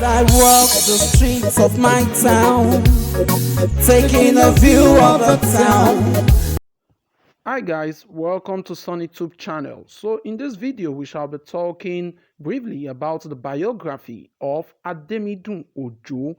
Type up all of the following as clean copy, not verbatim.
I walk the streets of my town, taking a view of the town. Hi guys, welcome to SunnyTube channel. So in this video we shall be talking briefly about the biography of Ademidun Ojo,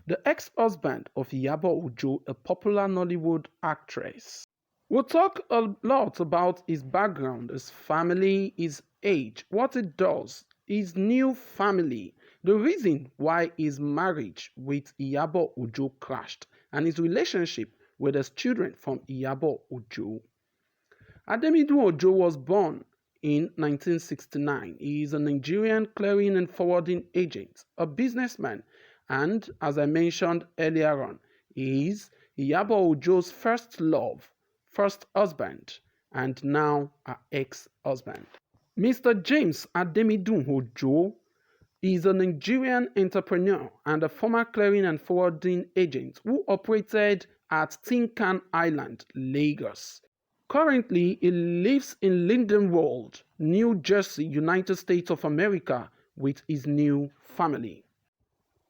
the ex-husband of Yabo Ojo, a popular Nollywood actress. We'll talk a lot about his background, his family, his age, what he does, his new family, the reason why his marriage with Yabo Ojo crashed, and his relationship with his children from Yabo Ojo. Ademidun Ojo was born in 1969. He is a Nigerian clearing and forwarding agent, a businessman, and, as I mentioned earlier on, he is Yabo Ojo's first love, first husband, and now her ex-husband. Mr. James Ademidun Ojo is a Nigerian entrepreneur and a former clearing and forwarding agent who operated at Tinkan Island, Lagos. Currently, he lives in Lindenwold, New Jersey, United States of America, with his new family.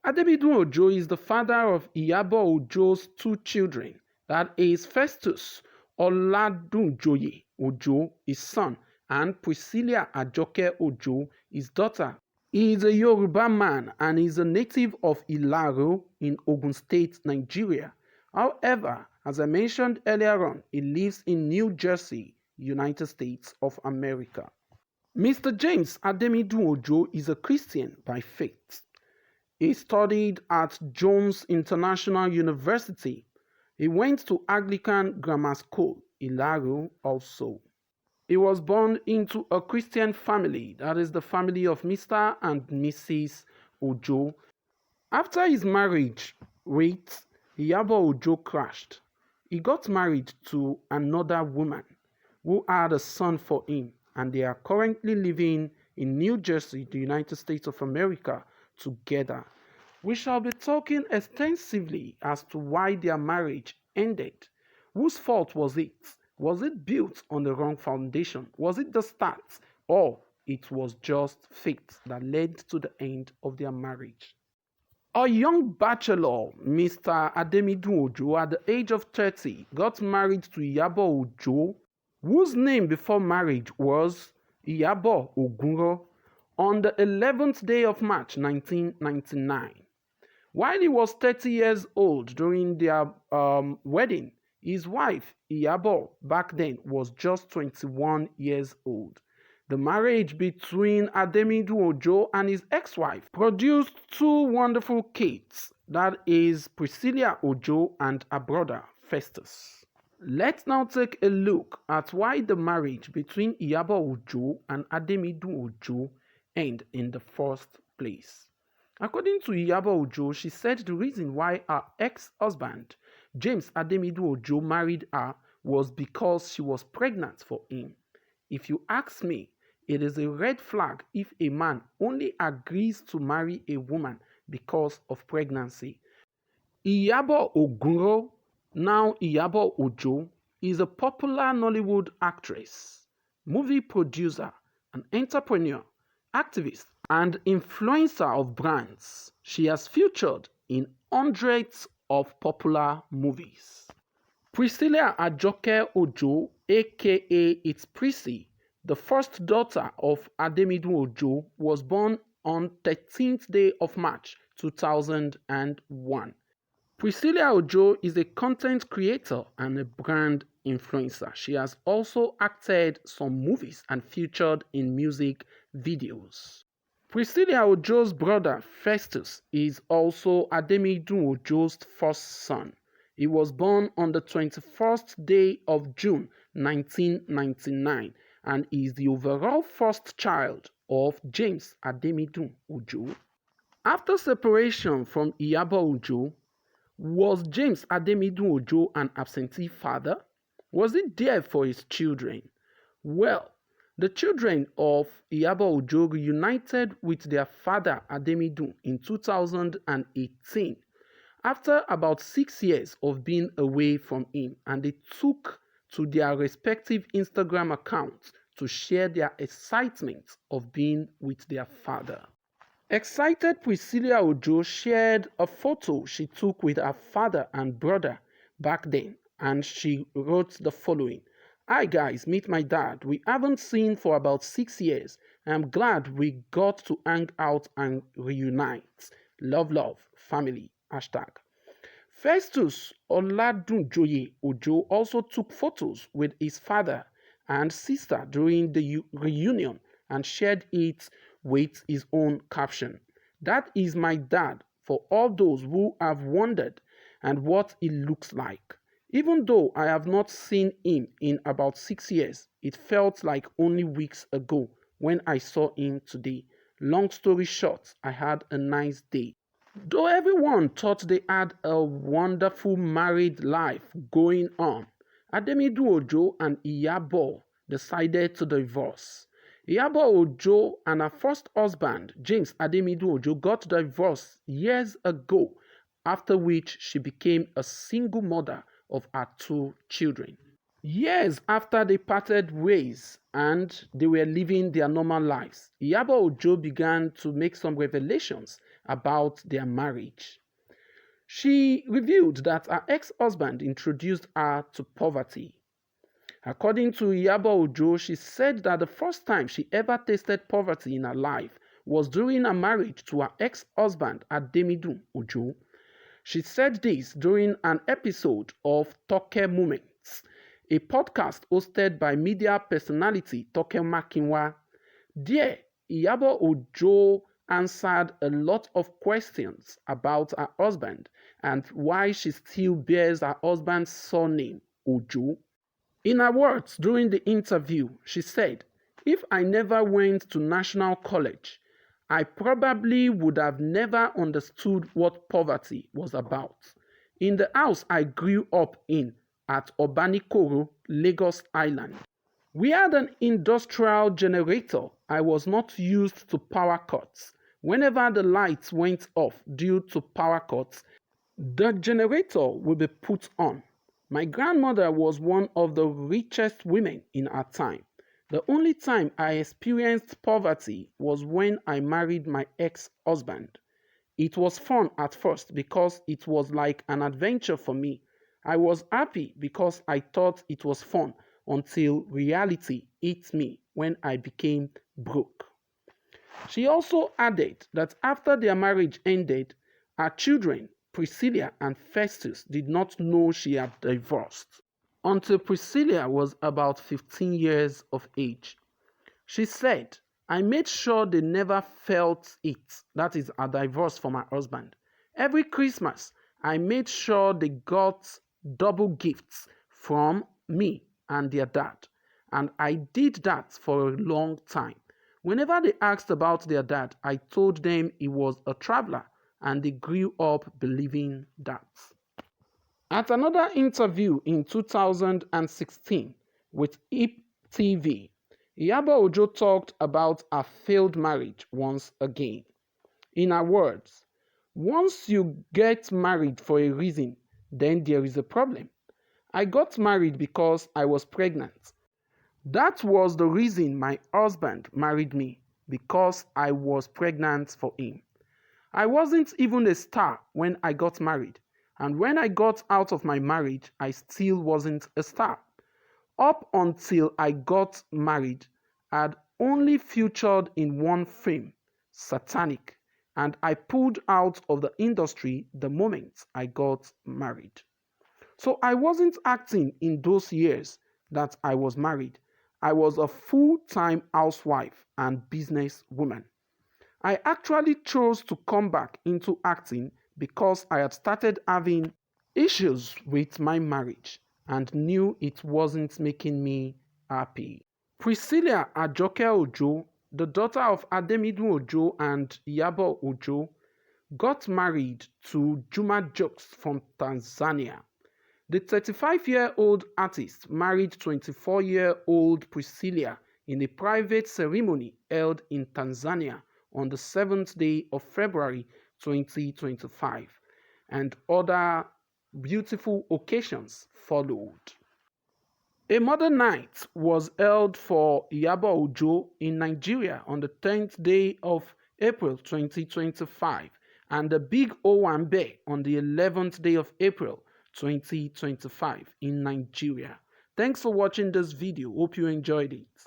Ademidun Ojo is the father of Yabo Ojo's two children, that is Festus Oladunjoye Ojo, his son, and Priscilla Ojo, his daughter. He is a Yoruba man and is a native of Ilaro in Ogun State, Nigeria. However, as I mentioned earlier on, he lives in New Jersey, United States of America. Mr. James Ademidun Ojo is a Christian by faith. He studied at Jones International University. He went to Anglican Grammar School, Ilaro also. He was born into a Christian family, that is the family of Mr. and Mrs. Ojo. After his marriage with Yabo Ojo crashed, he got married to another woman who had a son for him, and they are currently living in New Jersey, the United States of America, together. We shall be talking extensively as to why their marriage ended. Whose fault was it? Was it built on the wrong foundation? Was it the start? Or it was just fate that led to the end of their marriage? A young bachelor, Mr. Ademidun Ojo, at the age of 30, got married to Yabo Ojo, whose name before marriage was Yabo Ojo, on the 11th day of March 1999. While he was 30 years old during their wedding, his wife, Iyabo, back then was just 21 years old. The marriage between Ademidun Ojo and his ex-wife produced two wonderful kids, that is Priscilla Ojo and her brother Festus. Let's now take a look at why the marriage between Yabo Ojo and Ademidun Ojo ended in the first place. According to Yabo Ojo, she said the reason why her ex-husband, James Ademidun Ojo, married her was because she was pregnant for him. If you ask me, it is a red flag if a man only agrees to marry a woman because of pregnancy. Yabo Ojo, now Yabo Ojo, is a popular Nollywood actress, movie producer, an entrepreneur, activist, and influencer of brands. She has featured in hundreds of popular movies. Priscilla Ojo, aka It's Prissy, the first daughter of Ademidun Ojo, was born on 13th day of March 2001. Priscilla Ojo is a content creator and a brand influencer. She has also acted some movies and featured in music videos. Priscilla Ojo's brother Festus is also Ademidun Ojo's first son. He was born on the 21st day of June 1999 and is the overall first child of James Ademidun Ojo. After separation from Yabo Ojo, was James Ademidun Ojo an absentee father? Was he there for his children? Well, the children of Yabo Ojo reunited with their father Ademidun in 2018 after about 6 years of being away from him, and they took to their respective Instagram accounts to share their excitement of being with their father. Excited Priscilla Ojo shared a photo she took with her father and brother back then, and she wrote the following: "Hi guys, meet my dad. We haven't seen for about 6 years. I'm glad we got to hang out and reunite. Love, love, family. Hashtag." Festus Oladunjoye Ojo also took photos with his father and sister during the reunion and shared it with his own caption: "That is my dad, for all those who have wondered and what he looks like. Even though I have not seen him in about 6 years, it felt like only weeks ago when I saw him today. Long story short, I had a nice day." Though everyone thought they had a wonderful married life going on, Ademidun Ojo and Iyabo decided to divorce. Yabo Ojo and her first husband, James Ademidun Ojo, got divorced years ago, after which she became a single mother of her 2 children. Years after they parted ways and they were living their normal lives, Yabo Ojo began to make some revelations about their marriage. She revealed that her ex-husband introduced her to poverty. According to Yabo Ojo, she said that the first time she ever tasted poverty in her life was during her marriage to her ex-husband Ademidun Ojo. She said this during an episode of Toke Moments, a podcast hosted by media personality Toke Makinwa. There, Yabo Ojo answered a lot of questions about her husband and why she still bears her husband's surname, Ojo. In her words during the interview, she said, "If I never went to National College, I probably would have never understood what poverty was about. In the house I grew up in at Obanikoro, Lagos Island, we had an industrial generator. I was not used to power cuts. Whenever the lights went off due to power cuts, the generator would be put on. My grandmother was one of the richest women in her time. The only time I experienced poverty was when I married my ex-husband. It was fun at first because it was like an adventure for me. I was happy because I thought it was fun until reality hit me when I became broke." She also added that after their marriage ended, her children, Priscilla and Festus, did not know she had divorced until Priscilla was about 15 years of age. She said, "I made sure they never felt it, that is, a divorce from her husband. Every Christmas, I made sure they got double gifts from me and their dad. And I did that for a long time. Whenever they asked about their dad, I told them he was a traveler, and they grew up believing that." At another interview in 2016 with HIP TV, Yabo Ojo talked about her failed marriage once again. In her words, "Once you get married for a reason, then there is a problem. I got married because I was pregnant. That was the reason my husband married me, because I was pregnant for him. I wasn't even a star when I got married, and when I got out of my marriage, I still wasn't a star. Up until I got married, I'd only featured in one film, Satanic, and I pulled out of the industry the moment I got married. So I wasn't acting in those years that I was married. I was a full-time housewife and businesswoman. I actually chose to come back into acting because I had started having issues with my marriage and knew it wasn't making me happy." Priscilla Ojo, the daughter of Ademidun Ojo and Yabo Ojo, got married to Juma Jokes from Tanzania. The 35-year-old artist married 24-year-old Priscilla in a private ceremony held in Tanzania on the 7th day of February 2025, and other beautiful occasions followed. A mother night was held for Yabo Ojo in Nigeria on the 10th day of April 2025, and the Big Owambe on the 11th day of April 2025 in Nigeria. Thanks for watching this video. Hope you enjoyed it.